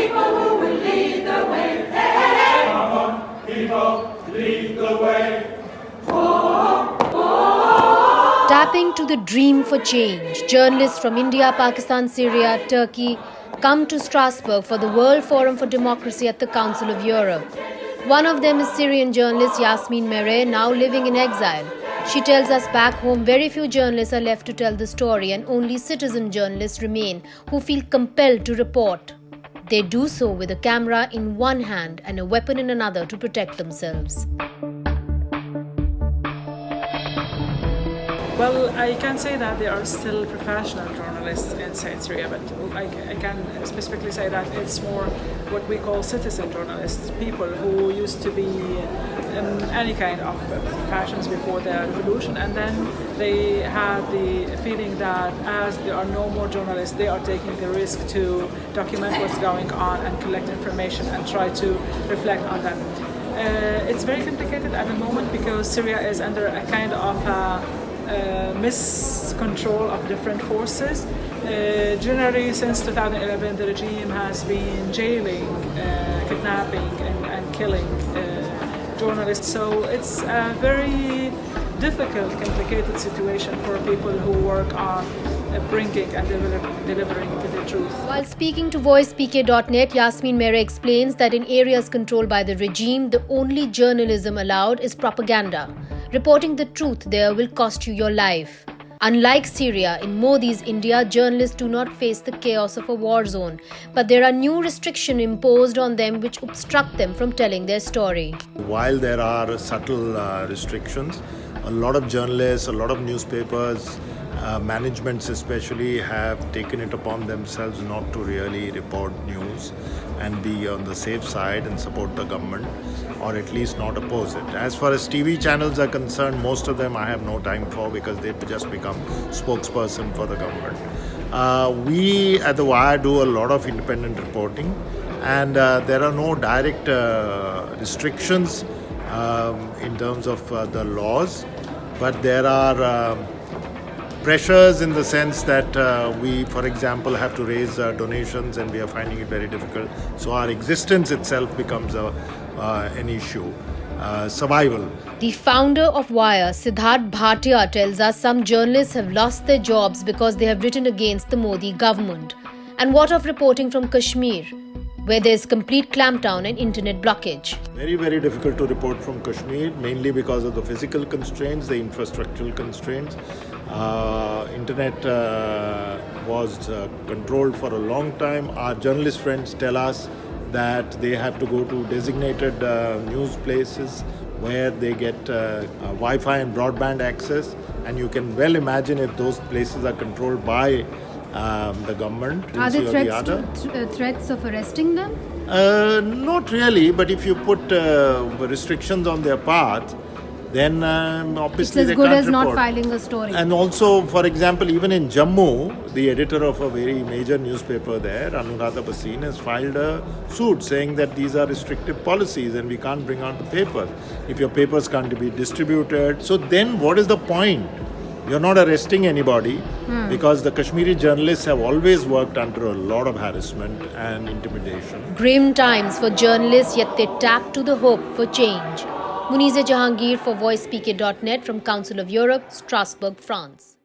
people who will lead the way. Hey, hey, hey. Come on, people, lead the way. Tapping to the dream for change, journalists from India, Pakistan, Syria, Turkey come to Strasbourg for the World Forum for Democracy at the Council of Europe. One of them is Syrian journalist Yasmin Meret, now living in exile. She tells us back home very few journalists are left to tell the story and only citizen journalists remain who feel compelled to report. They do so with a camera in one hand and a weapon in another to protect themselves. Well, I can say that there are still professional journalists inside Syria, but I can specifically say that it's more what we call citizen journalists, people who used to be in any kind of professions before the revolution, and then they had the feeling that as there are no more journalists, they are taking the risk to document what's going on and collect information and try to reflect on them. It's very complicated at the moment because Syria is under a kind of miscontrol of different forces. Generally, since 2011, the regime has been jailing, kidnapping and killing journalists. So it's a very difficult, complicated situation for people who work on bringing and delivering the truth. While speaking to VoicePK.net, Yasmin Meret explains that in areas controlled by the regime, the only journalism allowed is propaganda. Reporting the truth there will cost you your life. Unlike Syria, in Modi's India, journalists do not face the chaos of a war zone, but there are new restrictions imposed on them which obstruct them from telling their story. While there are subtle restrictions, a lot of journalists, a lot of newspapers, managements especially, have taken it upon themselves not to really report news and be on the safe side and support the government, or at least not oppose it. As far as TV channels are concerned, most of them I have no time for because they just become spokesperson for the government. We at The Wire do a lot of independent reporting, and there are no direct restrictions in terms of the laws, but there are pressures in the sense that we, for example, have to raise donations, and we are finding it very difficult. So our existence itself becomes an issue. Survival. The founder of Wire, Sidharth Bhatia, tells us some journalists have lost their jobs because they have written against the Modi government. And what of reporting from Kashmir, where there is complete clampdown and internet blockage? Very, very difficult to report from Kashmir, mainly because of the physical constraints, the infrastructural constraints. Internet was controlled for a long time. Our journalist friends tell us that they have to go to designated news places where they get Wi-Fi and broadband access, and you can well imagine if those places are controlled by the government. Are there threats of arresting them? Not really, but if you put restrictions on their path, then obviously it's as they good can't as report. not filing a story. And also, for example, even in Jammu, the editor of a very major newspaper there, Anuradha Bhasin, has filed a suit saying that these are restrictive policies and we can't bring out the paper if your papers can't be distributed. So then what is the point? You're not arresting anybody because the Kashmiri journalists have always worked under a lot of harassment and intimidation. Grim times for journalists, yet they tap to the hope for change. Munizae Jahangir for VoicePK.net from Council of Europe, Strasbourg, France.